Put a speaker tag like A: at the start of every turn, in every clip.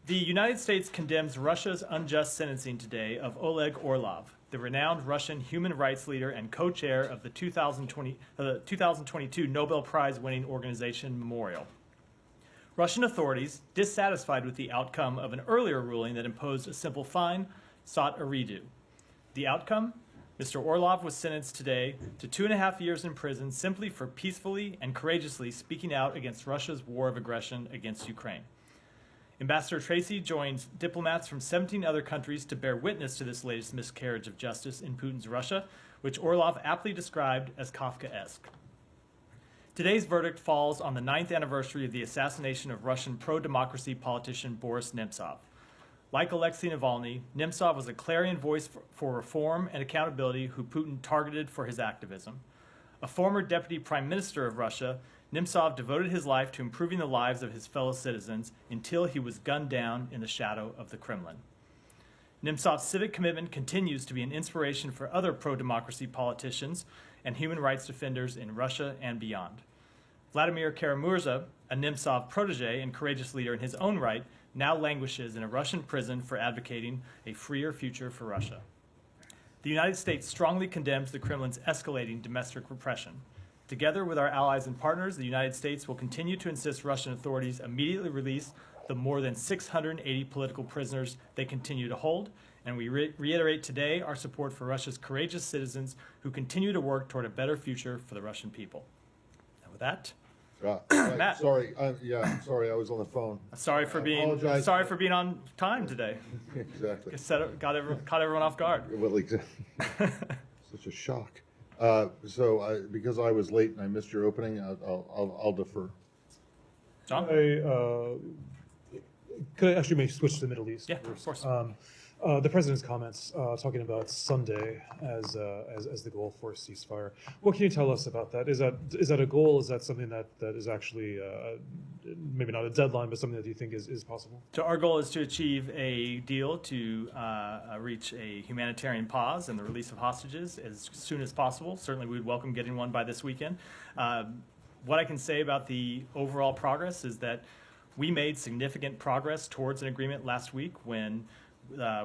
A: The United States condemns Russia's unjust sentencing today of Oleg Orlov, the renowned Russian human rights leader and co-chair of the 2022 Nobel Prize-winning organization Memorial. Russian authorities, dissatisfied with the outcome of an earlier ruling that imposed a simple fine, sought a redo. The outcome? Mr. Orlov was sentenced today to 2.5 years in prison simply for peacefully and courageously speaking out against Russia's war of aggression against Ukraine. Ambassador Tracy joins diplomats from 17 other countries to bear witness to this latest miscarriage of justice in Putin's Russia, which Orlov aptly described as Kafkaesque. Today's verdict falls on the 9th anniversary of the assassination of Russian pro-democracy politician Boris Nemtsov. Like Alexei Navalny, Nemtsov was a clarion voice for reform and accountability who Putin targeted for his activism. A former deputy prime minister of Russia, Nemtsov devoted his life to improving the lives of his fellow citizens until he was gunned down in the shadow of the Kremlin. Nemtsov's civic commitment continues to be an inspiration for other pro-democracy politicians and human rights defenders in Russia and beyond. Vladimir Kara-Murza, a Nemtsov protege and courageous leader in his own right, now languishes in a Russian prison for advocating a freer future for Russia. The United States strongly condemns the Kremlin's escalating domestic repression. Together with our allies and partners, the United States will continue to insist Russian authorities immediately release the more than 680 political prisoners they continue to hold, and we reiterate today our support for Russia's courageous citizens who continue to work toward a better future for the Russian people. And with that, Matt.
B: Sorry, sorry, I was on the phone.
A: Sorry for being on time today.
B: Exactly.
A: Caught everyone off guard.
B: Well, exactly. Such a shock. Because I was late and I missed your opening, I'll defer.
A: John?
C: Could I actually maybe switch to the Middle East?
A: Yeah, of course.
C: The president's comments talking about Sunday as the goal for a ceasefire. What can you tell us about that? Is that a goal? Is that something that is actually maybe not a deadline, but something that you think is possible?
A: So our goal is to achieve a deal to reach a humanitarian pause and the release of hostages as soon as possible. Certainly, we would welcome getting one by this weekend. What I can say about the overall progress is that we made significant progress towards an agreement last week when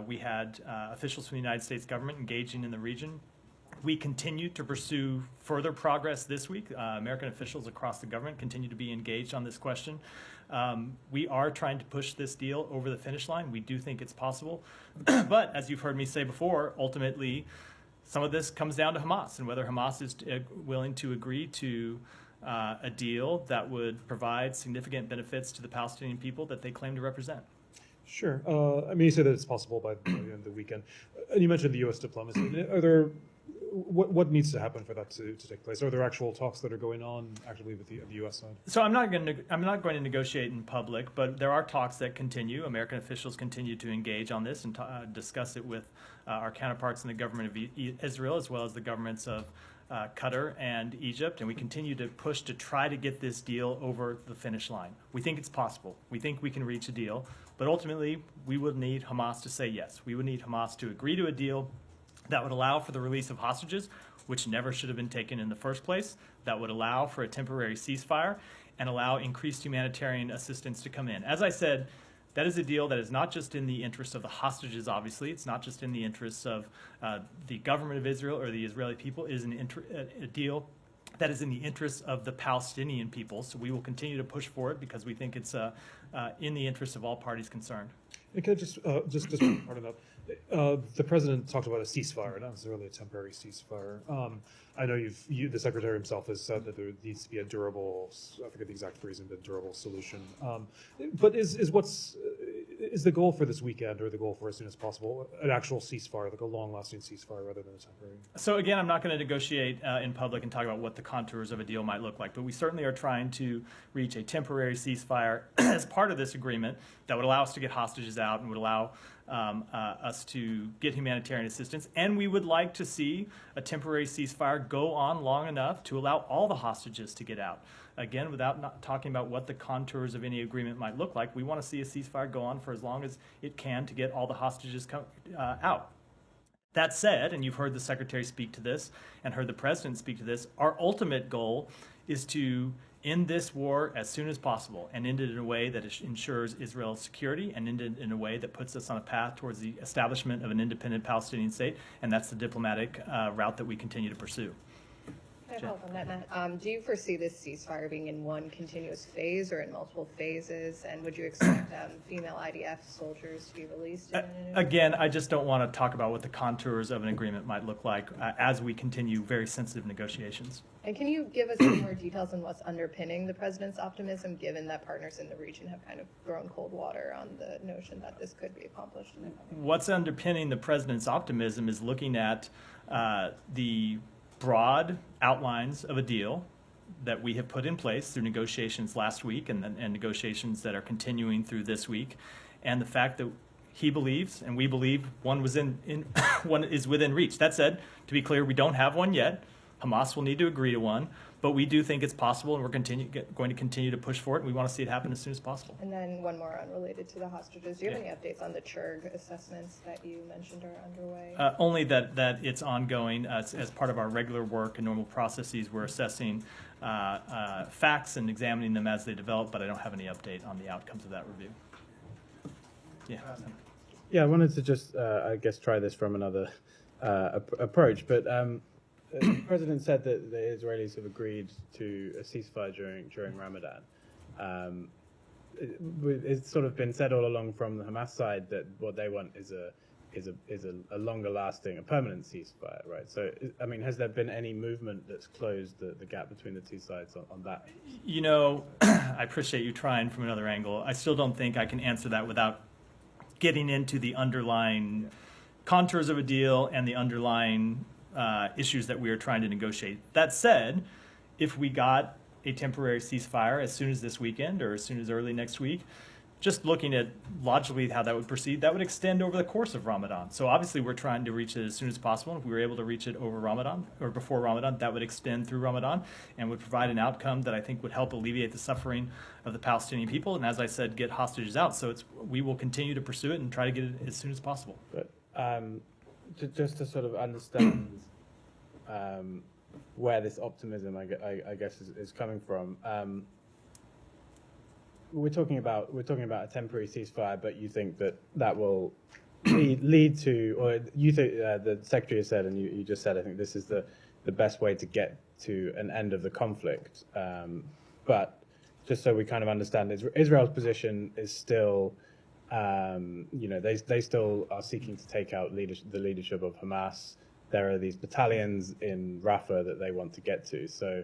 A: we had officials from the United States government engaging in the region. We continue to pursue further progress this week. American officials across the government continue to be engaged on this question. We are trying to push this deal over the finish line. We do think it's possible. But as you've heard me say before, ultimately, some of this comes down to Hamas and whether Hamas is willing to agree to a deal that would provide significant benefits to the Palestinian people that they claim to represent.
C: Sure. I mean, you say that it's possible by the end of the weekend. And you mentioned the U.S. diplomacy. What needs to happen for that to take place? Are there actual talks that are going on actively with the U.S. side?
A: So I'm not going to negotiate in public, but there are talks that continue. American officials continue to engage on this and discuss it with our counterparts in the government of Israel as well as the governments of Qatar and Egypt, and we continue to push to try to get this deal over the finish line. We think it's possible. We think we can reach a deal, but ultimately we would need Hamas to say yes. We would need Hamas to agree to a deal that would allow for the release of hostages, which never should have been taken in the first place, that would allow for a temporary ceasefire and allow increased humanitarian assistance to come in. As I said, that is a deal that is not just in the interest of the hostages, obviously. It's not just in the interests of the government of Israel or the Israeli people. It is a deal that is in the interests of the Palestinian people. So we will continue to push for it because we think it's in the interest of all parties concerned.
C: And can I just part of that? The president talked about a ceasefire, not necessarily a temporary ceasefire. I know the secretary himself has said that there needs to be a durable, I forget the exact phrasing, but durable solution. But is the goal for this weekend, or the goal for as soon as possible, an actual ceasefire, like a long-lasting ceasefire rather than a temporary?
A: So again, I'm not going to negotiate in public and talk about what the contours of a deal might look like, but we certainly are trying to reach a temporary ceasefire as part of this agreement that would allow us to get hostages out and would allow us to get humanitarian assistance. And we would like to see a temporary ceasefire go on long enough to allow all the hostages to get out. Again, without not talking about what the contours of any agreement might look like, we want to see a ceasefire go on for as long as it can to get all the hostages out. That said, and you've heard the Secretary speak to this and heard the President speak to this, our ultimate goal is to end this war as soon as possible and end it in a way that ensures Israel's security and end it in a way that puts us on a path towards the establishment of an independent Palestinian state, and that's the diplomatic route that we continue to pursue.
D: Can I follow up on that, Matt? Do you foresee this ceasefire being in one continuous phase or in multiple phases? And would you expect female IDF soldiers to be released?
A: Again, I just don't want to talk about what the contours of an agreement might look like as we continue very sensitive negotiations.
D: And can you give us some more details on what's underpinning the president's optimism, given that partners in the region have kind of thrown cold water on the notion that this could be accomplished?
A: What's underpinning the president's optimism is looking at the broad outlines of a deal that we have put in place through negotiations last week and negotiations that are continuing through this week, and the fact that he believes and we believe one is within reach. That said, to be clear, we don't have one yet. Hamas will need to agree to one, but we do think it's possible, and we're going to continue to push for it. And we want to see it happen as soon as possible.
D: And then one more unrelated to the hostages. Do you have any updates on the CHURG assessments that you mentioned are underway?
A: Only that it's ongoing as part of our regular work and normal processes. We're assessing facts and examining them as they develop, but I don't have any update on the outcomes of that review. Yeah.
E: Yeah, I wanted to just, I guess, try this from another approach, but the president said that the Israelis have agreed to a ceasefire during Ramadan. It's sort of been said all along from the Hamas side that what they want is a longer lasting, a permanent ceasefire, right? So, I mean, has there been any movement that's closed the gap between the two sides on that?
A: You know, I appreciate you trying from another angle. I still don't think I can answer that without getting into the underlying contours of a deal and the underlying issues that we are trying to negotiate. That said, if we got a temporary ceasefire as soon as this weekend or as soon as early next week, just looking at logically how that would proceed, that would extend over the course of Ramadan. So obviously we're trying to reach it as soon as possible. If we were able to reach it over Ramadan or before Ramadan, that would extend through Ramadan and would provide an outcome that I think would help alleviate the suffering of the Palestinian people. And as I said, get hostages out. So we will continue to pursue it and try to get it as soon as possible.
E: But just to sort of understand where this optimism, I guess, is coming from. We're talking about a temporary ceasefire, but you think that will lead to, or you think the secretary has said, and you just said, I think this is the best way to get to an end of the conflict. But just so we kind of understand, Israel's position is still, they still are seeking to take out the leadership of Hamas. There are these battalions in Rafah that they want to get to. So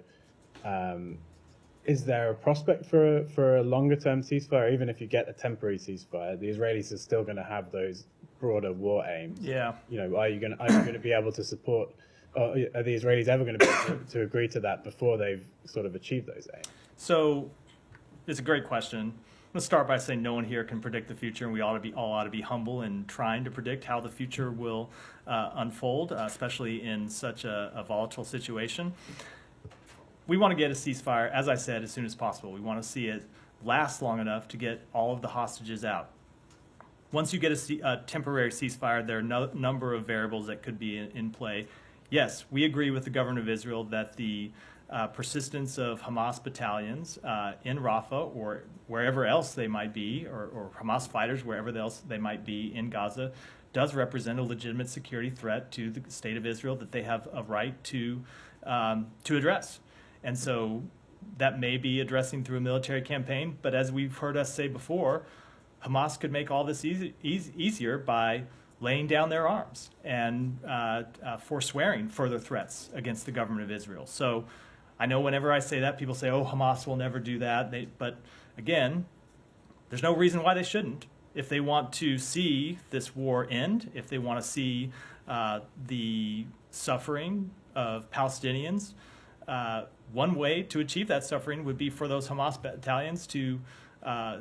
E: is there a prospect for a longer-term ceasefire? Even if you get a temporary ceasefire, the Israelis are still going to have those broader war aims.
A: Yeah.
E: Are you going to be able to support, or are the Israelis ever going to be able to agree to that before they've sort of achieved those aims?
A: So it's a great question. Let's start by saying no one here can predict the future, and we all ought to be humble in trying to predict how the future will unfold, especially in such a volatile situation. We want to get a ceasefire, as I said, as soon as possible. We want to see it last long enough to get all of the hostages out. Once you get a temporary ceasefire, there are a number of variables that could be in play. Yes, we agree with the government of Israel that the persistence of Hamas battalions in Rafah or wherever else they might be, or Hamas fighters wherever else they might be in Gaza, does represent a legitimate security threat to the state of Israel that they have a right to address. And so that may be addressing through a military campaign, but as we've heard us say before, Hamas could make all this easier by laying down their arms and forswearing further threats against the government of Israel. So I know whenever I say that, people say, oh, Hamas will never do that. But again, there's no reason why they shouldn't. If they want to see this war end, if they want to see the suffering of Palestinians, one way to achieve that suffering would be for those Hamas battalions to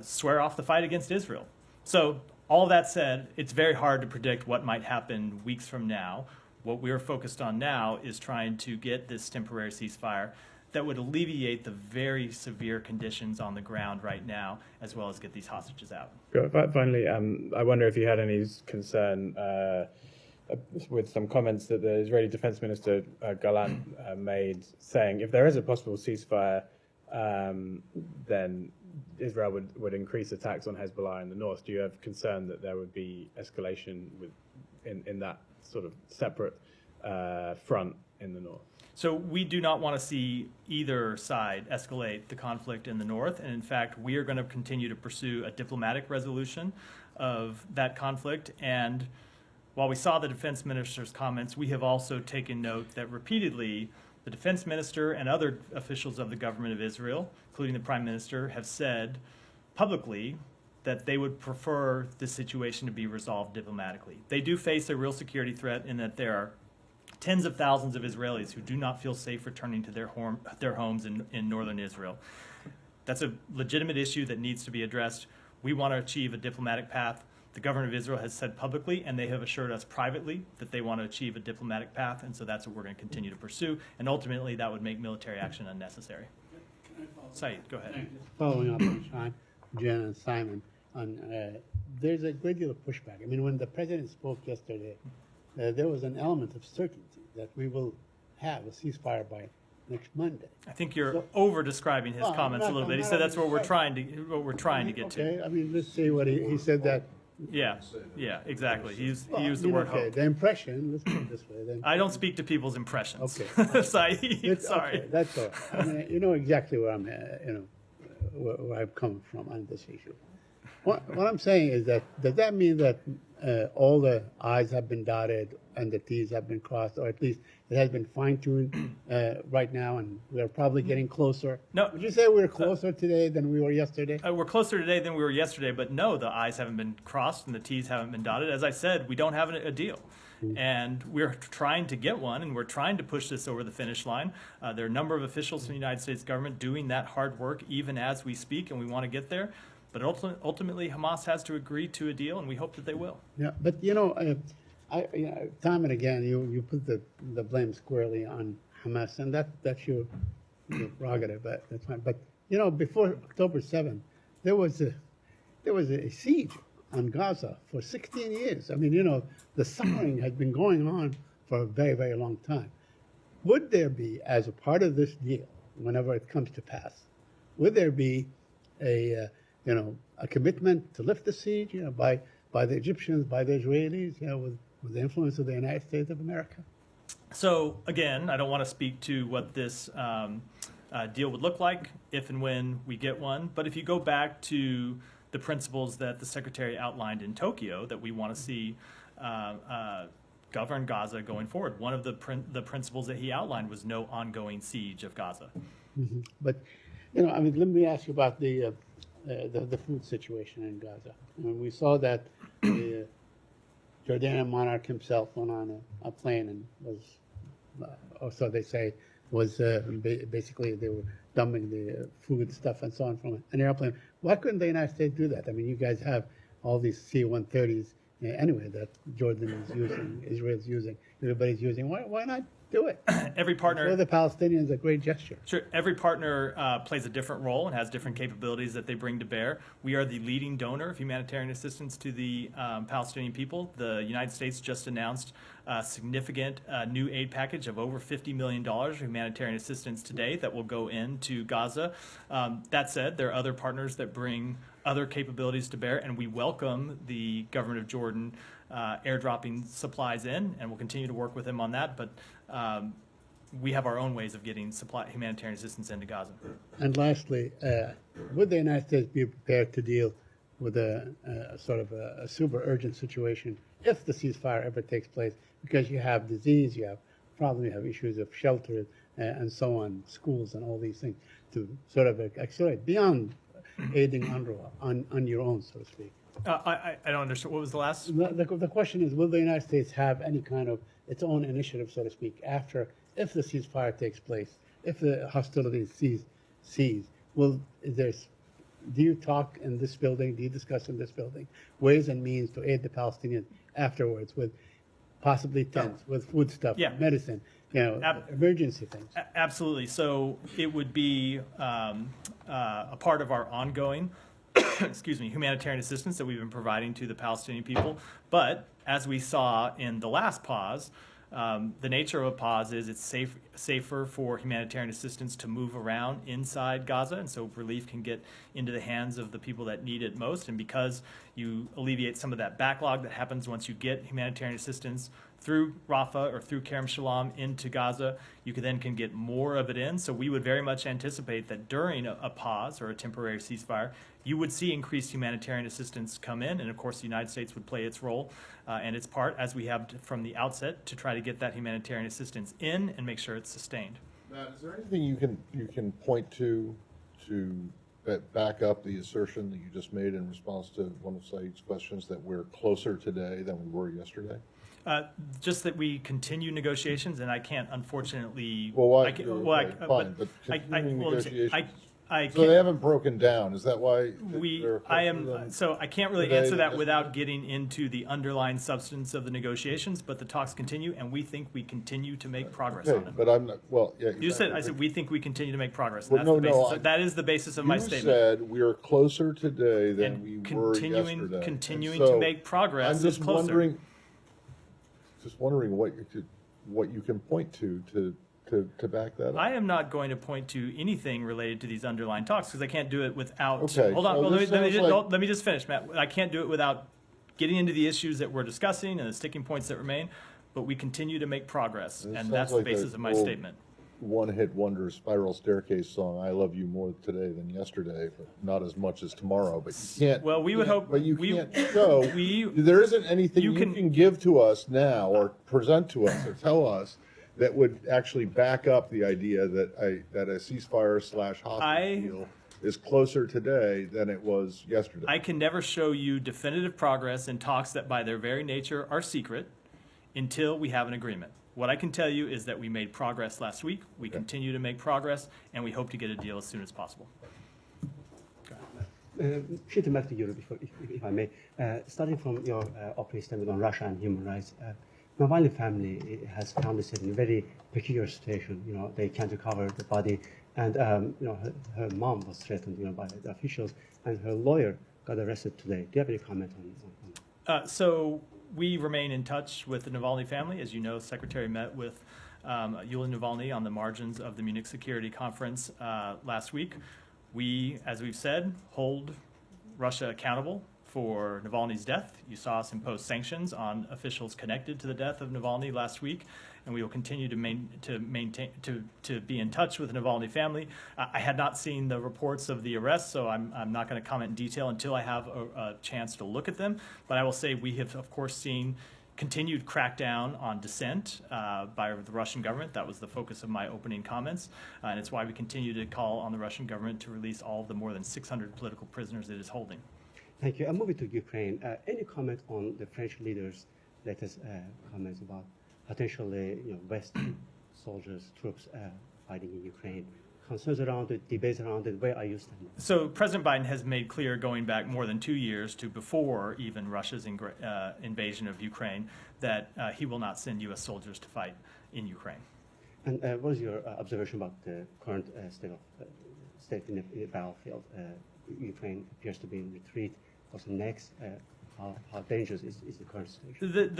A: swear off the fight against Israel. So all that said, it's very hard to predict what might happen weeks from now. What we're focused on now is trying to get this temporary ceasefire that would alleviate the very severe conditions on the ground right now, as well as get these hostages out.
E: Finally, I wonder if you had any concern with some comments that the Israeli Defense Minister Gallant made, saying if there is a possible ceasefire, then Israel would increase attacks on Hezbollah in the north. Do you have concern that there would be escalation in that sort of separate front in the north?
A: So we do not want to see either side escalate the conflict in the north. And in fact, we are going to continue to pursue a diplomatic resolution of that conflict. And while we saw the defense minister's comments, we have also taken note that repeatedly the defense minister and other officials of the government of Israel, including the prime minister, have said publicly that they would prefer this situation to be resolved diplomatically. They do face a real security threat in that there are tens of thousands of Israelis who do not feel safe returning to their homes in northern Israel. That's a legitimate issue that needs to be addressed. We want to achieve a diplomatic path. The government of Israel has said publicly, and they have assured us privately, that they want to achieve a diplomatic path, and so that's what we're going to continue to pursue. And ultimately, that would make military action unnecessary. Saeed, go ahead.
F: Following up on Sean, Jen, and Simon, there's a great deal of pushback. I mean, when the president spoke yesterday, there was an element of certainty that we will have a ceasefire by next Monday.
A: I think you're over-describing his
F: Well,
A: comments a little bit. He said that's what we're trying to get to.
F: Okay, I mean, let's see what he said that.
A: Yeah, exactly. He used
F: Well,
A: the
F: I mean,
A: word
F: okay,
A: hope.
F: the impression, let's put it this way. Then,
A: I don't speak to people's impressions.
F: Okay.
A: Saeed, sorry.
F: Okay, that's all. I mean, you know exactly where I'm, where I'm coming from on this issue. What I'm saying is that, does that mean that all the I's have been dotted and the T's have been crossed, or at least it has been fine-tuned right now, and we're probably getting closer?
A: No.
F: Would you say we're closer today than we were yesterday?
A: We're closer today than we were yesterday, but no, the I's haven't been crossed and the T's haven't been dotted. As I said, we don't have a deal. And we're trying to get one, and we're trying to push this over the finish line. There are a number of officials from the United States government doing that hard work even as we speak, and we want to get there. But ultimately, Hamas has to agree to a deal, and we hope that they will.
F: Yeah, but time and again, you put the blame squarely on Hamas, and that's your prerogative. But that's fine. But before October 7th, there was a siege on Gaza for 16 years. I mean, the suffering has been going on for a very, very long time. Would there be, as a part of this deal, whenever it comes to pass, would there be a commitment to lift the siege, by the Egyptians, by the Israelis, with the influence of the United States of America?
A: So again, I don't want to speak to what this deal would look like if and when we get one. But if you go back to the principles that the Secretary outlined in Tokyo that we want to see govern Gaza going forward, one of the principles that he outlined was no ongoing siege of Gaza.
F: Mm-hmm. But, I mean, let me ask you about the food situation in Gaza. I mean, we saw that the Jordanian monarch himself went on a plane and was, or so they say, was basically they were dumping the food stuff and so on from an airplane. Why couldn't the United States do that? I mean, you guys have all these C-130s anyway that Jordan is using, Israel's using, everybody's using. Why not do it?
A: Every partner.
F: For the Palestinians, a great gesture.
A: Sure. Every partner plays a different role and has different capabilities that they bring to bear. We are the leading donor of humanitarian assistance to the Palestinian people. The United States just announced a significant new aid package of over $50 million of humanitarian assistance today that will go into Gaza. That said, there are other partners that bring other capabilities to bear, and we welcome the government of Jordan airdropping supplies in, and we'll continue to work with them on that. But we have our own ways of getting humanitarian assistance into Gaza.
F: And lastly, would the United States be prepared to deal with a sort of a super urgent situation if the ceasefire ever takes place? Because you have disease, you have problems, you have issues of shelter and so on, schools and all these things to sort of accelerate beyond aiding UNRWA on your own, so to speak.
A: I don't understand. What was the last?
F: The question is, will the United States have any kind of its own initiative, so to speak, if the ceasefire takes place, if the hostilities cease? Do you talk in this building, do you discuss in this building ways and means to aid the Palestinians afterwards with possibly tents, with food stuff,
A: Yeah.
F: medicine, emergency things?
A: Absolutely. So it would be a part of our ongoing humanitarian assistance that we've been providing to the Palestinian people. But as we saw in the last pause, the nature of a pause is it's safe. safer for humanitarian assistance to move around inside Gaza, and so relief can get into the hands of the people that need it most. And because you alleviate some of that backlog that happens once you get humanitarian assistance through Rafah or through Kerem Shalom into Gaza, you then can get more of it in. So we would very much anticipate that during a pause or a temporary ceasefire, you would see increased humanitarian assistance come in, and of course the United States would play its role and its part, as we have from the outset, to try to get that humanitarian assistance in and make sure it's sustained.
B: Matt, is there anything you can point to back up the assertion that you just made in response to one of Saeed's questions, that we're closer today than we were yesterday?
A: Just that we continue negotiations, and I can't unfortunately.
B: Well, why?
A: I can, well,
B: okay, fine, but continuing
A: well,
B: negotiations.
A: I
B: So they
A: can't,
B: haven't broken down. Is that why?
A: so I can't really
B: today
A: answer that
B: just-
A: without getting into the underlying substance of the negotiations. But the talks continue, and we think we continue to make progress on
B: Okay,
A: them.
B: but I'm not. Well, yeah.
A: You said,
B: exactly.
A: I said, we think we continue to make progress.
B: Well,
A: And that's the
B: no,
A: basis. That is the basis of my
B: You
A: statement.
B: said we are closer today than we
A: And
B: were
A: continuing,
B: yesterday.
A: continuing
B: And
A: to
B: so
A: make progress
B: I'm
A: is closer.
B: Just wondering what you can point to back that up.
A: I am not going to point to anything related to these underlying talks because I can't do it without.
B: Okay,
A: Hold on.
B: so
A: Well,
B: this sounds
A: just,
B: like-
A: let me just finish, Matt. I can't do it without getting into the issues that we're discussing and the sticking points that remain. But we continue to make progress,
B: This
A: and
B: sounds
A: that's
B: like
A: the basis
B: a
A: of my
B: old
A: statement.
B: One-hit wonder spiral staircase song. I love you more today than yesterday, but not as much as tomorrow. But you can't.
A: Well, we would hope.
B: But you
A: we,
B: can't show. There isn't anything
A: you
B: you
A: can-
B: can give to us now or present to us or tell us that would actually back up the idea that a ceasefire / hostage deal is closer today than it was yesterday.
A: I can never show you definitive progress in talks that by their very nature are secret until we have an agreement. What I can tell you is that we made progress last week, we continue to make progress, and we hope to get a deal as soon as possible.
G: Shifting back to Europe, if I may, starting from your opening statement on Russia and human rights, Navalny family has found itself in a very peculiar situation. You know, they can't recover the body, and you know, her mom was threatened, you know, by the officials, and her lawyer got arrested today. Do you have any comment on?
A: So we remain in touch with the Navalny family. As you know, the Secretary met with Yulia Navalny on the margins of the Munich Security Conference last week. We, as we've said, hold Russia accountable for Navalny's death. You saw us impose sanctions on officials connected to the death of Navalny last week, and we will continue to be in touch with the Navalny family. I had not seen the reports of the arrest, so I'm not going to comment in detail until I have a chance to look at them. But I will say we have, of course, seen continued crackdown on dissent by the Russian government. That was the focus of my opening comments, and it's why we continue to call on the Russian government to release all of the more than 600 political prisoners it is holding.
G: Thank you. I'm moving to Ukraine. Any comment on the French leaders' latest comments about potentially, you know, Western soldiers, troops fighting in Ukraine? Concerns around it, debates around it. Where are you standing?
A: So President Biden has made clear, going back more than 2 years to before even Russia's invasion of Ukraine, that he will not send U.S. soldiers to fight in Ukraine.
G: And what is your observation about the current state in the battlefield? Ukraine appears to be in retreat. What's next? How dangerous is the current situation?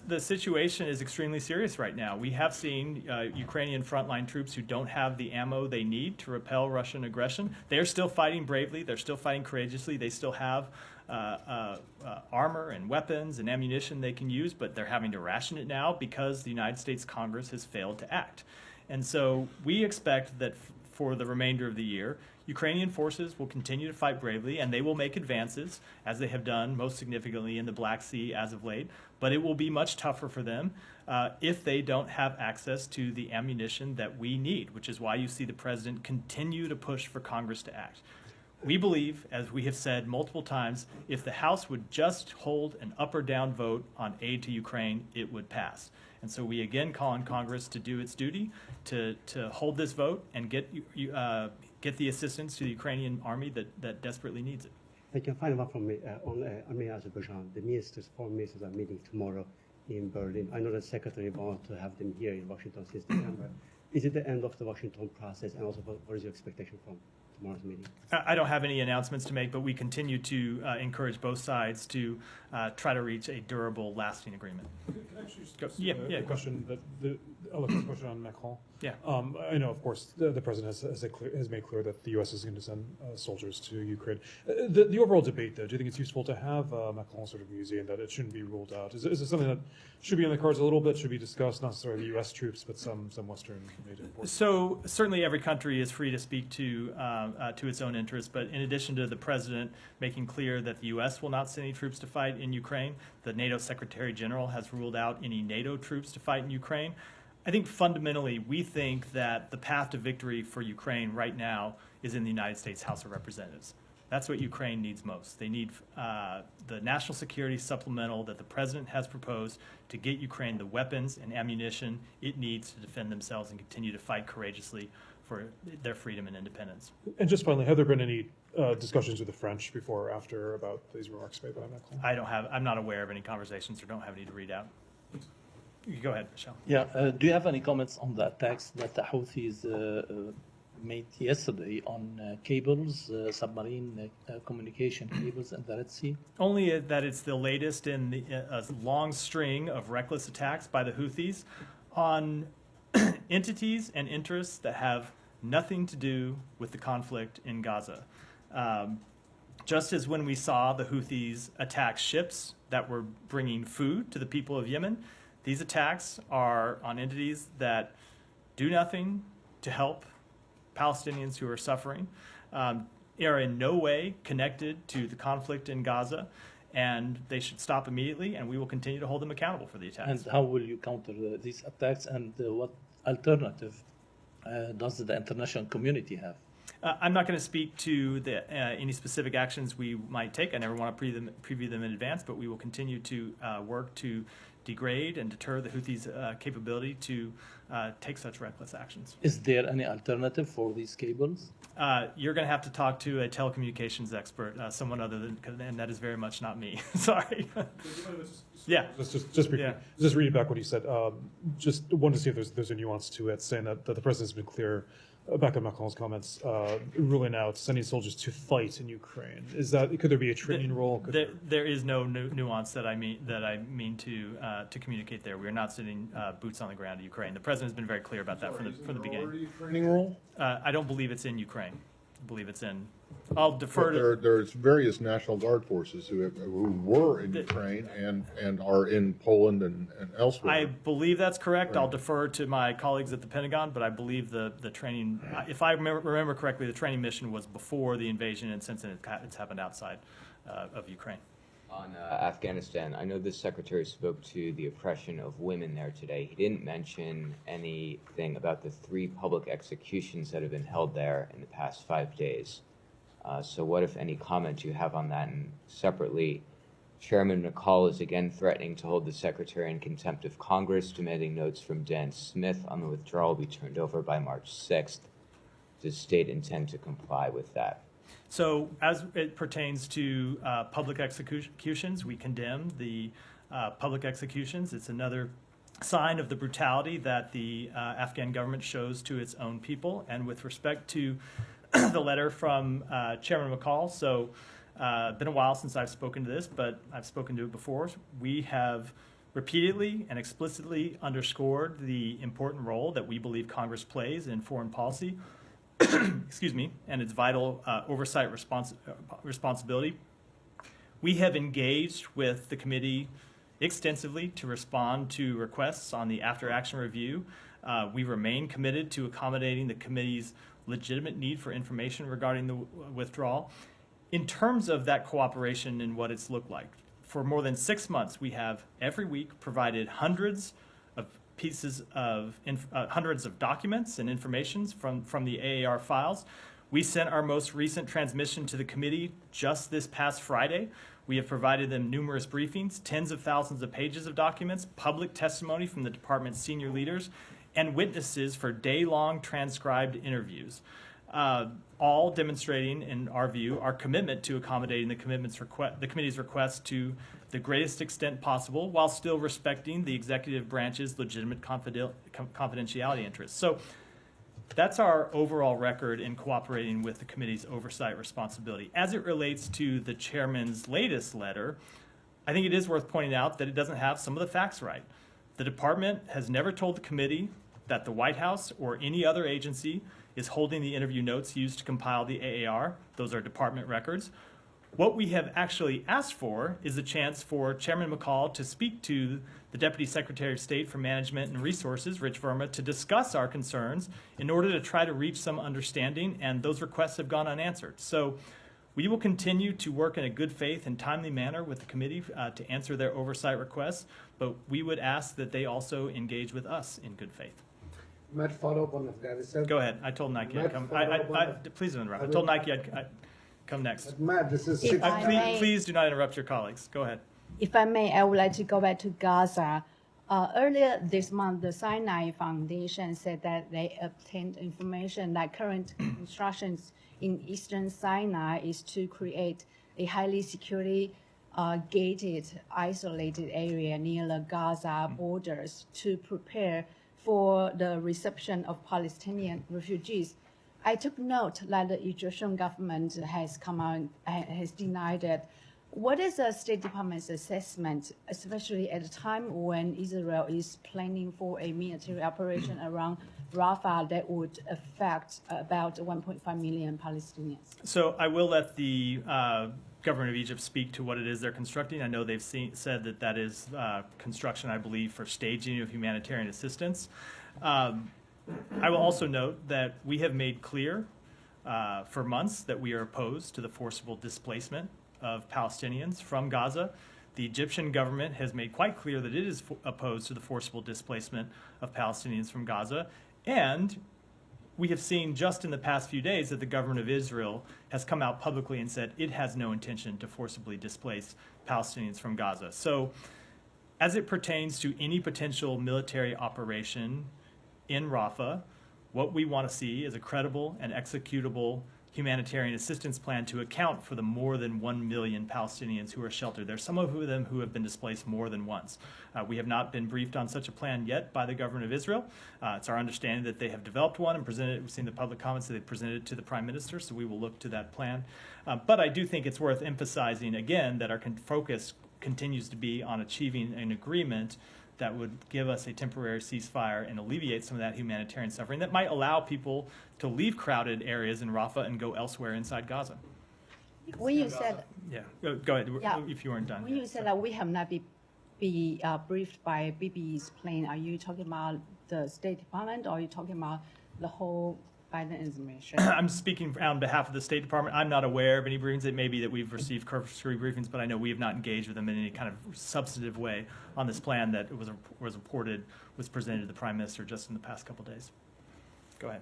A: The situation is extremely serious right now. We have seen Ukrainian frontline troops who don't have the ammo they need to repel Russian aggression. They're still fighting bravely. They're still fighting courageously. They still have armor and weapons and ammunition they can use, but they're having to ration it now because the United States Congress has failed to act. And so we expect that for the remainder of the year, Ukrainian forces will continue to fight bravely, and they will make advances, as they have done most significantly in the Black Sea as of late. But it will be much tougher for them if they don't have access to the ammunition that we need, which is why you see the president continue to push for Congress to act. We believe, as we have said multiple times, if the House would just hold an up or down vote on aid to Ukraine, it would pass. And so we again call on Congress to do its duty, to hold this vote and get the assistance to the Ukrainian army that desperately needs it.
G: Thank you. Final one from me on Armenia, Azerbaijan. The ministers, foreign ministers, are meeting tomorrow in Berlin. I know the Secretary wanted to have them here in Washington since December. Is it the end of the Washington process? And also, what is your expectation from tomorrow's meeting?
A: I don't have any announcements to make, but we continue to encourage both sides to try to reach a durable, lasting agreement.
C: Can I actually just
A: Go-
C: ask
A: yeah,
C: a
A: yeah, go.
C: question that Alex's question on Macron?
A: Yeah.
C: I know, of course, the president has made clear that the U.S. is going to send soldiers to Ukraine. The overall debate, though, do you think it's useful to have a Macron sort of museum, that it shouldn't be ruled out? Is it something that should be on the cards a little bit, should be discussed, not necessarily the U.S. troops, but some Western NATO forces?
A: So certainly every country is free to speak to its own interests, but in addition to the president making clear that the U.S. will not send any troops to fight in Ukraine, the NATO Secretary General has ruled out any NATO troops to fight in Ukraine. I think fundamentally we think that the path to victory for Ukraine right now is in the United States House of Representatives. That's what Ukraine needs most. They need the national security supplemental that the president has proposed to get Ukraine the weapons and ammunition it needs to defend themselves and continue to fight courageously for their freedom and independence.
C: And just finally, have there been any discussions with the French before or after about these remarks made by Macron?
A: I'm not aware of any conversations or don't have any to read out. You go ahead, Michelle.
H: Yeah, do you have any comments on the attacks that the Houthis made yesterday on cables, submarine communication cables in the Red Sea?
A: Only that it's the latest in a long string of reckless attacks by the Houthis on entities and interests that have nothing to do with the conflict in Gaza. Just as when we saw the Houthis attack ships that were bringing food to the people of Yemen, these attacks are on entities that do nothing to help Palestinians who are suffering, are in no way connected to the conflict in Gaza, and they should stop immediately, and we will continue to hold them accountable for the attacks.
H: And how will you counter these attacks, and what alternative does the international community have?
A: I'm not going to speak to any specific actions we might take. I never want to preview them in advance, but we will continue to work to degrade and deter the Houthis' capability to take such reckless actions.
H: Is there any alternative for these cables?
A: You're going to have to talk to a telecommunications expert, someone other than, and that is very much not me. Sorry. Yeah.
C: Just briefly,
A: Yeah.
C: just reading back what you said, just wanted to see if there's a nuance to it, saying that the president's been clear, back on Macron's comments, ruling out sending soldiers to fight in Ukraine. Could there be a training role?
A: There is no nuance that I mean to communicate there. We are not sending boots on the ground to Ukraine. The president has been very clear about that from the beginning.
B: Training role?
A: I don't believe it's in Ukraine. I believe it's in. I'll defer to.
B: There's various National Guard forces who were in Ukraine and are in Poland and elsewhere.
A: I believe that's correct. I'll defer to my colleagues at the Pentagon, but I believe the training, if I remember correctly, the training mission was before the invasion, and since then it's happened outside of Ukraine.
I: On Afghanistan, I know the secretary spoke to the oppression of women there today. He didn't mention anything about the 3 public executions that have been held there in the past 5 days. So what, if any, comment you have on that? And separately, Chairman McCall is again threatening to hold the secretary in contempt of Congress, demanding notes from Dan Smith on the withdrawal be turned over by March 6th. Does the state intend to comply with that?
A: So as it pertains to public executions, we condemn the public executions. It's another sign of the brutality that the Afghan government shows to its own people. And with respect to the letter from Chairman McCall, so been a while since I've spoken to this, but I've spoken to it before. We have repeatedly and explicitly underscored the important role that we believe Congress plays in foreign policy, excuse me, and its vital oversight responsibility. We have engaged with the committee extensively to respond to requests on the after-action review. We remain committed to accommodating the committee's legitimate need for information regarding the withdrawal. In terms of that cooperation and what it's looked like, for more than 6 months, we have every week provided hundreds of pieces of hundreds of documents and informations from the AAR files. We sent our most recent transmission to the committee just this past Friday. We have provided them numerous briefings, tens of thousands of pages of documents, public testimony from the department's senior leaders, and witnesses for day-long transcribed interviews, all demonstrating, in our view, our commitment to accommodating the committee's request to the greatest extent possible, while still respecting the executive branch's legitimate confidentiality interests. So that's our overall record in cooperating with the committee's oversight responsibility. As it relates to the chairman's latest letter, I think it is worth pointing out that it doesn't have some of the facts right. The department has never told the committee that the White House or any other agency is holding the interview notes used to compile the AAR. Those are department records. What we have actually asked for is a chance for Chairman McCall to speak to the Deputy Secretary of State for Management and Resources, Rich Verma, to discuss our concerns in order to try to reach some understanding, and those requests have gone unanswered. So we will continue to work in a good faith and timely manner with the committee to answer their oversight requests, but we would ask that they also engage with us in good faith.
J: Matt, follow up on Afghanistan.
A: Go ahead. I told Nike I'd come. Please don't interrupt. I told Nike I'd come next.
J: Matt, this is
K: If I may-
A: Please do not interrupt your colleagues. Go ahead.
K: If I may, I would like to go back to Gaza. Earlier this month, the Sinai Foundation said that they obtained information that current instructions in eastern Sinai is to create a highly securely gated, isolated area near the Gaza borders to prepare for the reception of Palestinian refugees. I took note that the Egyptian government has come out has denied it. What is the State Department's assessment, especially at a time when Israel is planning for a military operation around Rafah that would affect about 1.5 million Palestinians?
A: So I will let the government of Egypt speak to what it is they're constructing. I know they've said that that is construction, I believe, for staging of humanitarian assistance. I will also note that we have made clear for months that we are opposed to the forcible displacement of Palestinians from Gaza. The Egyptian government has made quite clear that it is opposed to the forcible displacement of Palestinians from Gaza. And we have seen just in the past few days that the government of Israel has come out publicly and said it has no intention to forcibly displace Palestinians from Gaza. So as it pertains to any potential military operation in Rafah, what we want to see is a credible and executable humanitarian assistance plan to account for the more than 1 million Palestinians who are sheltered. There's some of them who have been displaced more than once. We have not been briefed on such a plan yet by the government of Israel. It's our understanding that they have developed one and presented it. We've seen the public comments that they presented it to the Prime Minister, so we will look to that plan. But I do think it's worth emphasizing again that our focus continues to be on achieving an agreement that would give us a temporary ceasefire and alleviate some of that humanitarian suffering that might allow people to leave crowded areas in Rafah and go elsewhere inside Gaza.
K: When you said,
A: Yeah, go ahead
K: Yeah.
A: if you weren't done.
K: when you said that we have not been briefed by Bibi's plan, are you talking about the State Department or are you talking about the whole Biden administration?
A: I'm speaking on behalf of the State Department. I'm not aware of any briefings. It may be that we've received cursory briefings, but I know we have not engaged with them in any kind of substantive way on this plan that was reported, was presented to the Prime Minister just in the past couple days. Go ahead.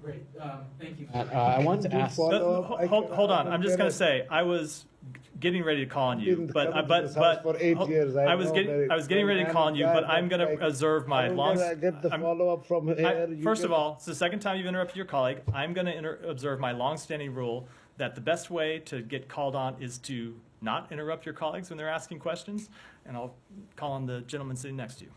L: Great. Thank you.
E: I want to ask.
A: Hold on. I'm just going to say I was getting ready to call on you, but
J: for 8 years.
A: I was getting ready to call on you, but I'm going to observe my long.
J: Get the follow up from here.
A: First of all, it's the second time you've interrupted your colleague. I'm going to observe my long-standing rule that the best way to get called on is to not interrupt your colleagues when they're asking questions, and I'll call on the gentleman sitting next to you.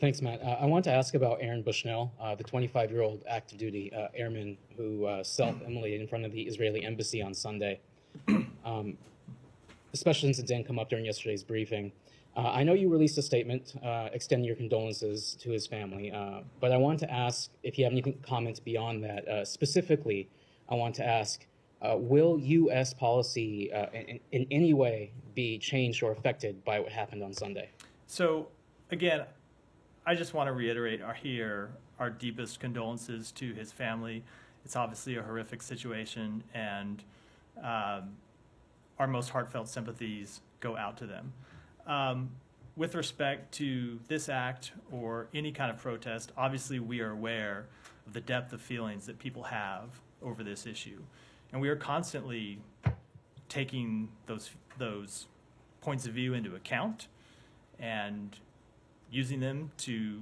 M: Thanks, Matt. I want to ask about Aaron Bushnell, the 25-year-old active duty airman who self-immolated in front of the Israeli embassy on Sunday. Especially since it didn't come up during yesterday's briefing. I know you released a statement extending your condolences to his family, but I want to ask if you have any comments beyond that. Specifically, I want to ask, will U.S. policy in any way be changed or affected by what happened on Sunday?
A: So, again, I just want to reiterate our deepest condolences to his family. It's obviously a horrific situation, and our most heartfelt sympathies go out to them. With respect to this act or any kind of protest, obviously we are aware of the depth of feelings that people have over this issue. And we are constantly taking those points of view into account and using them to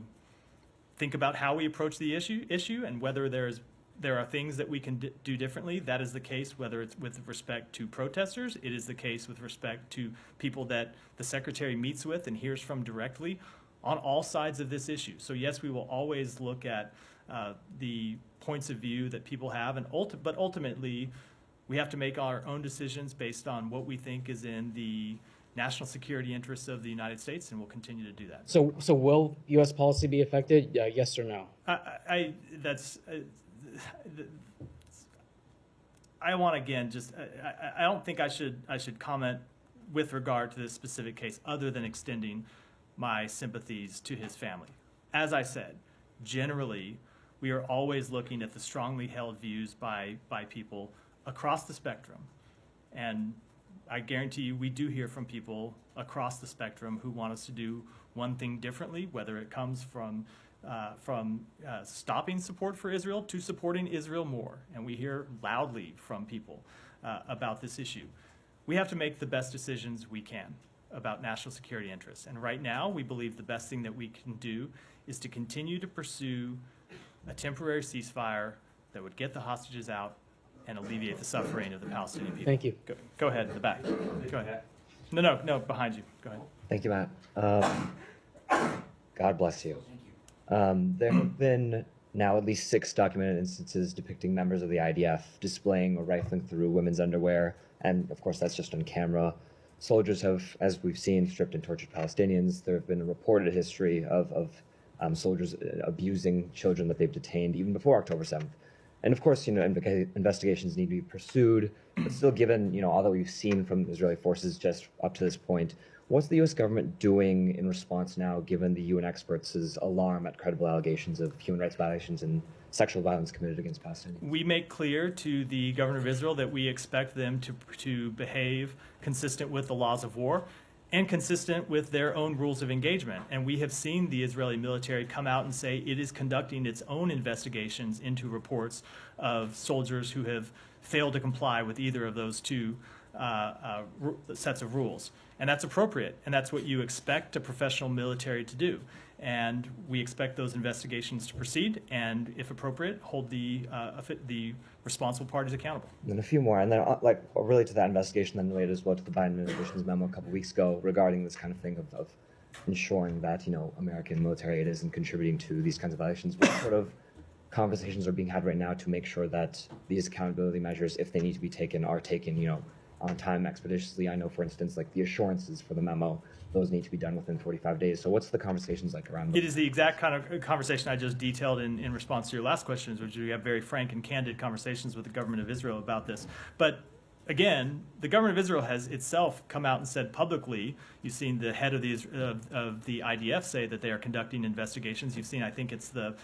A: think about how we approach the issue and whether there are things that we can do differently. That is the case whether it's with respect to protesters. It is the case with respect to people that the Secretary meets with and hears from directly on all sides of this issue. So yes, we will always look at the points of view that people have, but ultimately, we have to make our own decisions based on what we think is in the national security interests of the United States, and we'll continue to do that.
M: So will U.S. policy be affected? Yes or no?
A: I want again just I don't think I should comment with regard to this specific case other than extending my sympathies to his family. As I said, generally we are always looking at the strongly held views by people across the spectrum, and I guarantee you we do hear from people across the spectrum who want us to do one thing differently, whether it comes from stopping support for Israel to supporting Israel more. And we hear loudly from people about this issue. We have to make the best decisions we can about national security interests. And right now, we believe the best thing that we can do is to continue to pursue a temporary ceasefire that would get the hostages out and alleviate the suffering of the Palestinian people.
M: Thank you.
A: Go ahead, in the back. Go ahead. No, behind you. Go ahead.
N: Thank you, Matt. God bless you. There have been now at least 6 documented instances depicting members of the IDF displaying or rifling through women's underwear, and of course that's just on camera. Soldiers have, as we've seen, stripped and tortured Palestinians. There have been a reported history of soldiers abusing children that they've detained even before October 7th. And of course, investigations need to be pursued, but still given, all that we've seen from Israeli forces just up to this point, what's the U.S. government doing in response now, given the UN experts' alarm at credible allegations of human rights violations and sexual violence committed against Palestinians?
A: We make clear to the government of Israel that we expect them to behave consistent with the laws of war and consistent with their own rules of engagement. And we have seen the Israeli military come out and say it is conducting its own investigations into reports of soldiers who have failed to comply with either of those two sets of rules. And that's appropriate, and that's what you expect a professional military to do. And we expect those investigations to proceed, and if appropriate, hold the responsible parties accountable.
N: And then a few more, and then related to that investigation, then related as well to the Biden administration's memo a couple weeks ago regarding this kind of thing of ensuring that American military aid isn't contributing to these kinds of violations. What sort of conversations are being had right now to make sure that these accountability measures, if they need to be taken, are taken, on time, expeditiously? I know, for instance, like the assurances for the memo, those need to be done within 45 days. So what's the conversations like around those?
A: It is the exact kind of conversation I just detailed in response to your last questions, which we have very frank and candid conversations with the government of Israel about this. But again, the government of Israel has itself come out and said publicly, you've seen the head of the IDF say that they are conducting investigations. You've seen, I think it's the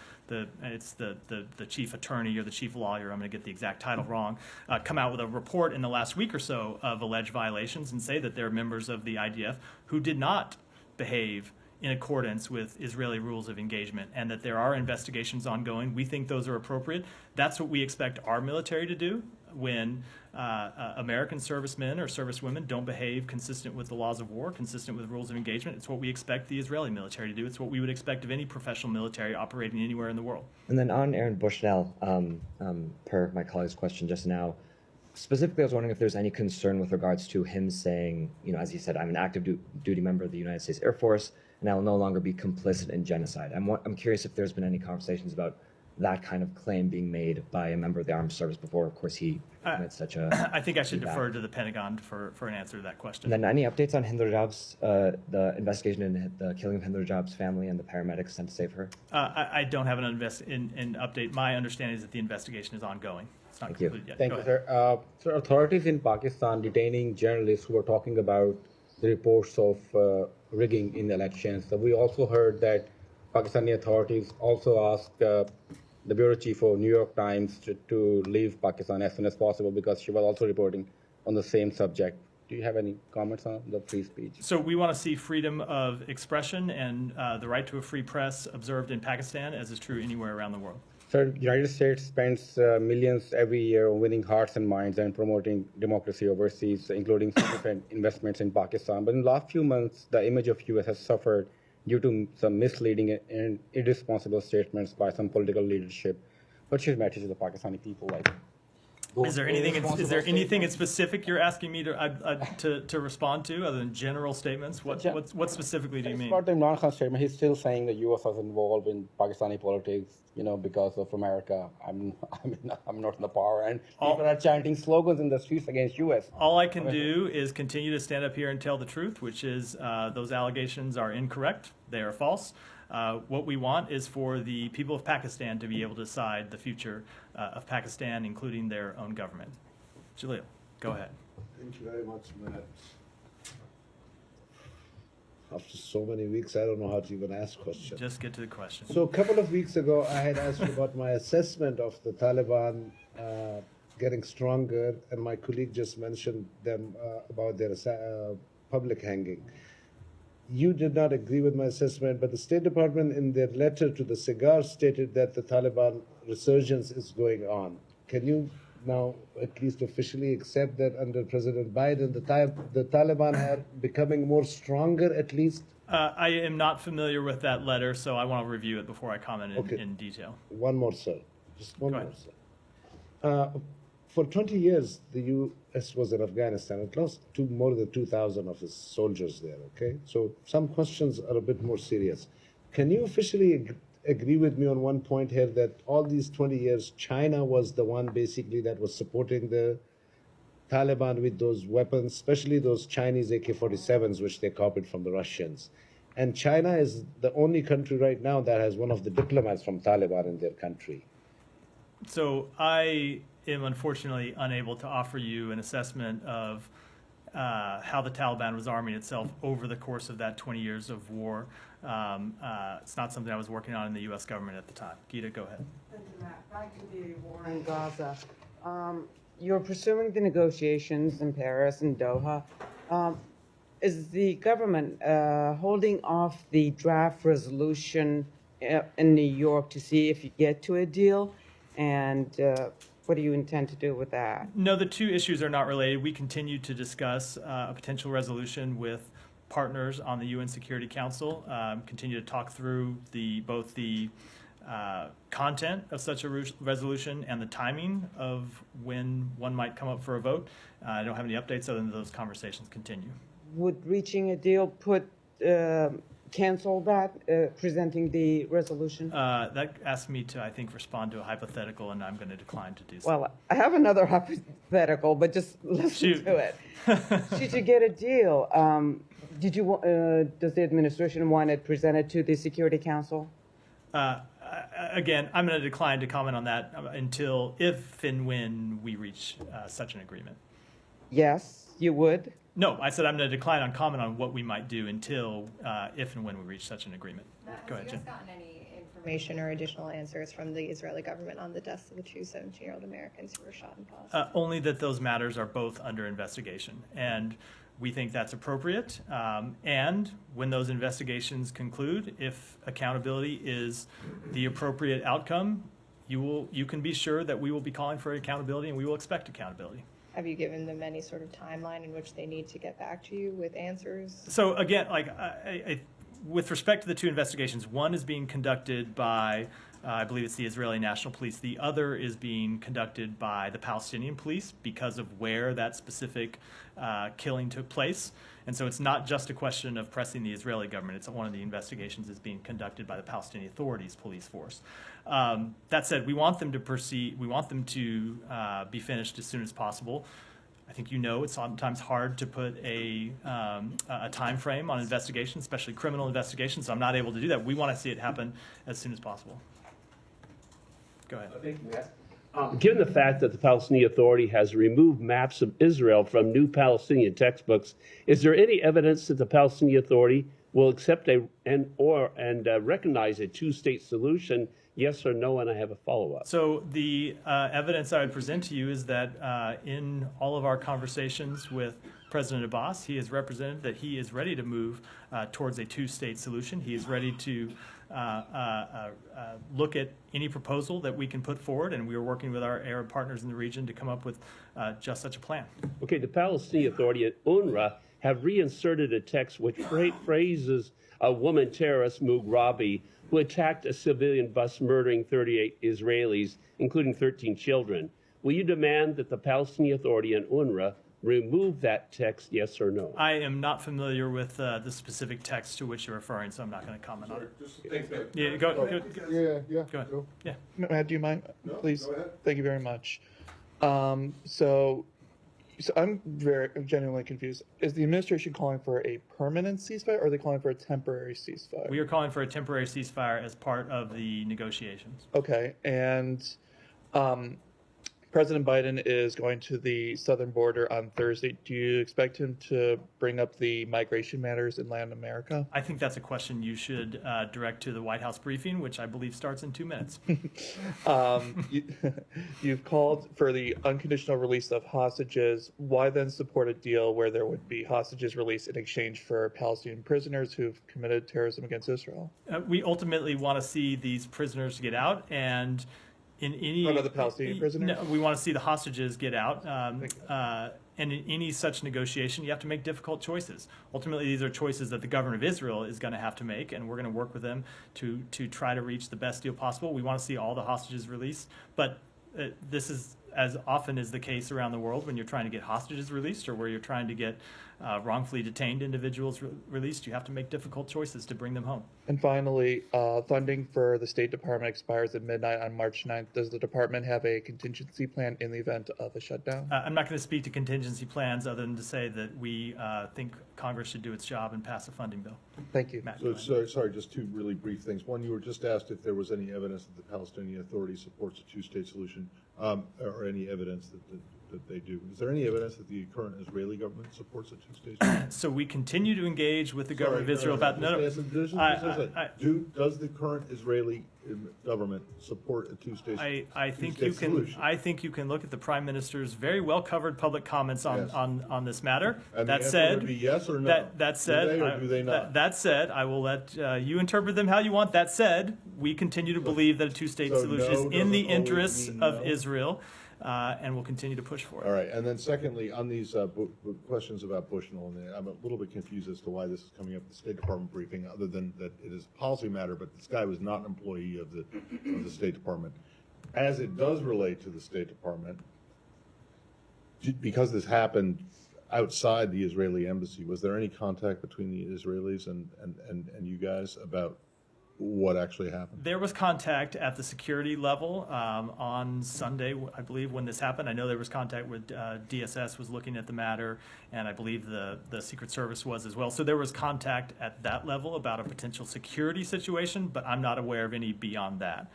A: chief attorney or the chief lawyer, I'm going to get the exact title wrong, come out with a report in the last week or so of alleged violations and say that they're members of the IDF who did not behave in accordance with Israeli rules of engagement, and that there are investigations ongoing. We think those are appropriate. That's what we expect our military to do when American servicemen or servicewomen don't behave consistent with the laws of war, consistent with rules of engagement. It's what we expect the Israeli military to do. It's what we would expect of any professional military operating anywhere in the world.
N: And then on Aaron Bushnell, per my colleague's question just now, specifically I was wondering if there's any concern with regards to him saying, as he said, I'm an active duty member of the United States Air Force, and I will no longer be complicit in genocide. I'm curious if there's been any conversations about that kind of claim being made by a member of the armed service before, of course, he commits such a...
A: I think I should defer to the Pentagon for an answer to that question.
N: And then any updates on Hind Rajab's, the investigation into the killing of Hind Rajab's family and the paramedics sent to save her?
A: I don't have an update. My understanding is that the investigation is ongoing. It's not concluded yet.
O: Thank you, sir. So authorities in Pakistan detaining journalists who are talking about the reports of rigging in elections. So we also heard that Pakistani authorities also asked the bureau chief of New York Times to leave Pakistan as soon as possible because she was also reporting on the same subject. Do you have any comments on the free speech?
A: So we want to see freedom of expression and the right to a free press observed in Pakistan, as is true anywhere around the world.
O: Sir, the United States spends millions every year on winning hearts and minds and promoting democracy overseas, including significant investments in Pakistan. But in the last few months, the image of U.S. has suffered due to some misleading and irresponsible statements by some political leadership. What's your message to the Pakistani people like?
A: Is there anything in specific you're asking me to respond to other than general statements? What specifically do you mean?
O: About the Imran Khan statement, he's still saying the U.S. was involved in Pakistani politics, because of America. I'm not in the power, and people are chanting slogans in the streets against U.S.
A: All I can do is continue to stand up here and tell the truth, which is those allegations are incorrect. They are false. What we want is for the people of Pakistan to be able to decide the future of Pakistan, including their own government. Jalil, go ahead.
J: Thank you very much, Matt. After so many weeks, I don't know how to even ask questions.
A: Just get to the question.
J: So a couple of weeks ago, I had asked about my assessment of the Taliban getting stronger, and my colleague just mentioned them about their public hanging. You did not agree with my assessment, but the State Department in their letter to the Cigar stated that the Taliban resurgence is going on. Can you now at least officially accept that under President Biden, the Taliban are becoming more stronger at least?
A: I am not familiar with that letter, so I want to review it before I comment in detail.
J: One more, sir. Just one more, sir. For 20 years, the U.S. was in Afghanistan. It lost more than 2,000 of its soldiers there, okay? So some questions are a bit more serious. Can you officially agree with me on one point here that all these 20 years, China was the one basically that was supporting the Taliban with those weapons, especially those Chinese AK-47s, which they copied from the Russians. And China is the only country right now that has one of the diplomats from Taliban in their country.
A: So I am unfortunately unable to offer you an assessment of how the Taliban was arming itself over the course of that 20 years of war. It's not something I was working on in the U.S. government at the time. Gita, go ahead.
P: Thank you, Matt. Back to the war in Gaza. You're pursuing the negotiations in Paris and Doha. Is the government holding off the draft resolution in New York to see if you get to a deal? And what do you intend to do with that?
A: No, the two issues are not related. We continue to discuss a potential resolution with partners on the UN Security Council, continue to talk through both the content of such a resolution and the timing of when one might come up for a vote. I don't have any updates other than those conversations continue.
P: Would reaching a deal cancel that, presenting the resolution?
A: That asks me to, I think, respond to a hypothetical, and I'm going to decline to do so.
P: Well, I have another hypothetical, but just listen to it. Should you get a deal, does the administration want it presented to the Security Council?
A: Again, I'm going to decline to comment on that until if and when we reach such an agreement.
P: Yes, you would?
A: No, I said I'm going to decline on comment on what we might do until if and when we reach such an agreement. Go ahead, Jen.
D: Have you gotten any information or additional answers from the Israeli government on the deaths of the two 17-year-old Americans who were shot in Gaza?
A: Only that those matters are both under investigation, and we think that's appropriate. And when those investigations conclude, if accountability is the appropriate outcome, you can be sure that we will be calling for accountability, and we will expect accountability.
D: Have you given them any sort of timeline in which they need to get back to you with answers?
A: So again, with respect to the two investigations, one is being conducted by, I believe it's the Israeli National Police. The other is being conducted by the Palestinian police because of where that specific killing took place. And so it's not just a question of pressing the Israeli government. It's one of the investigations is being conducted by the Palestinian Authority's police force. That said, we want them to proceed. We want them to be finished as soon as possible. I think it's sometimes hard to put a time frame on investigations, especially criminal investigations. So I'm not able to do that. We want to see it happen as soon as possible. Go ahead.
Q: Thank you, Matt. Given the fact that the Palestinian Authority has removed maps of Israel from new Palestinian textbooks, is there any evidence that the Palestinian Authority will accept and recognize a two-state solution? Yes or no? And I have a follow-up.
A: So the evidence I would present to you is that in all of our conversations with President Abbas, he has represented that he is ready to move towards a two-state solution. He is ready to look at any proposal that we can put forward, and we are working with our Arab partners in the region to come up with just such a plan.
Q: Okay, the Palestinian Authority and UNRWA have reinserted a text which phrases a woman terrorist, Mughrabi, who attacked a civilian bus, murdering 38 Israelis, including 13 children. will you demand that the Palestinian Authority and UNRWA remove that text, yes or no?
A: I am not familiar with the specific text to which you're referring, so I'm not going to comment on it. Yeah, go ahead.
B: Yeah.
A: Go ahead.
B: Go.
A: Yeah.
R: Matt, do you mind?
B: No,
R: Please.
B: go ahead.
R: Thank you very much. So I'm genuinely confused. Is the administration calling for a permanent ceasefire, or are they calling for a temporary ceasefire?
A: We are calling for a temporary ceasefire as part of the negotiations.
R: Okay, and President Biden is going to the southern border on Thursday. Do you expect him to bring up the migration matters in Latin America?
A: I think that's a question you should direct to the White House briefing, which I believe starts in 2 minutes.
R: You've called for the unconditional release of hostages. Why then support a deal where there would be hostages released in exchange for Palestinian prisoners who've committed terrorism against Israel?
A: We ultimately want to see these prisoners get out, and in any...
R: What about the Palestinian prisoners?
A: No, we want to see the hostages get out. And in any such negotiation, you have to make difficult choices. Ultimately, these are choices that the government of Israel is going to have to make, and we're going to work with them to try to reach the best deal possible. We want to see all the hostages released, but this is, as often is the case around the world, when you're trying to get hostages released or where you're trying to get wrongfully detained individuals released, you have to make difficult choices to bring them home.
R: And finally, funding for the State Department expires at midnight on March 9th. Does the department have a contingency plan in the event of a shutdown?
A: I'm not going to speak to contingency plans other than to say that we think Congress should do its job and pass a funding bill.
R: Thank you.
A: Matt,
B: So, sorry, just two really brief things. One, you were just asked if there was any evidence that the Palestinian Authority supports a two-state solution, or any evidence that they do. Is there any evidence that the current Israeli government supports a two-state solution?
A: So we continue to engage with the government of Israel about...
B: Does the current Israeli government support a two-state solution?
A: I think you can look at the Prime Minister's very well-covered public comments on this matter.
B: And
A: that
B: the answer
A: said,
B: would be yes or no.
A: That said,
B: do they or do they not?
A: That said, I will let you interpret them how you want. That said, we continue to believe that a two-state solution is in the interests of Israel, and will continue to push for it.
B: All right, and then secondly, on these questions about Bushnell, and I'm a little bit confused as to why this is coming up at the State Department briefing, other than that it is a policy matter, but this guy was not an employee of the State Department. As it does relate to the State Department, because this happened outside the Israeli embassy, was there any contact between the Israelis and you guys about what actually happened?
A: There was contact at the security level on Sunday, I believe, when this happened. I know there was contact with DSS was looking at the matter, and I believe the Secret Service was as well. So there was contact at that level about a potential security situation, but I'm not aware of any beyond that.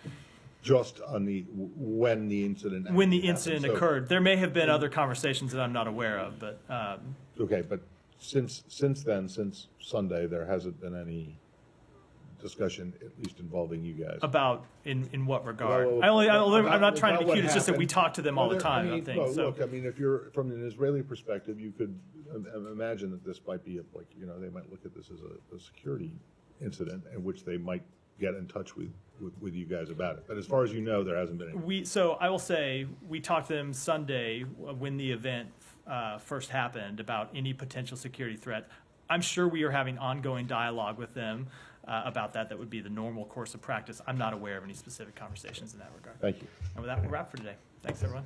B: Just on when the incident
A: occurred. There may have been other conversations that I'm not aware of, but...
B: Okay, but since then, since Sunday, there hasn't been any discussion, at least involving you guys.
A: About in what regard? I'm not trying to be cute. It's just that we talk to them all the time. I think.
B: Look, I mean, if you're from an Israeli perspective, you could imagine that this might be they might look at this as a security incident in which they might get in touch with you guys about it. But as far as you know, there hasn't been any.
A: So I will say we talked to them Sunday when the event first happened about any potential security threat. I'm sure we are having ongoing dialogue with them about that. That would be the normal course of practice. I'm not aware of any specific conversations in that regard.
B: Thank you.
A: And with that, we'll wrap for today. Thanks, everyone.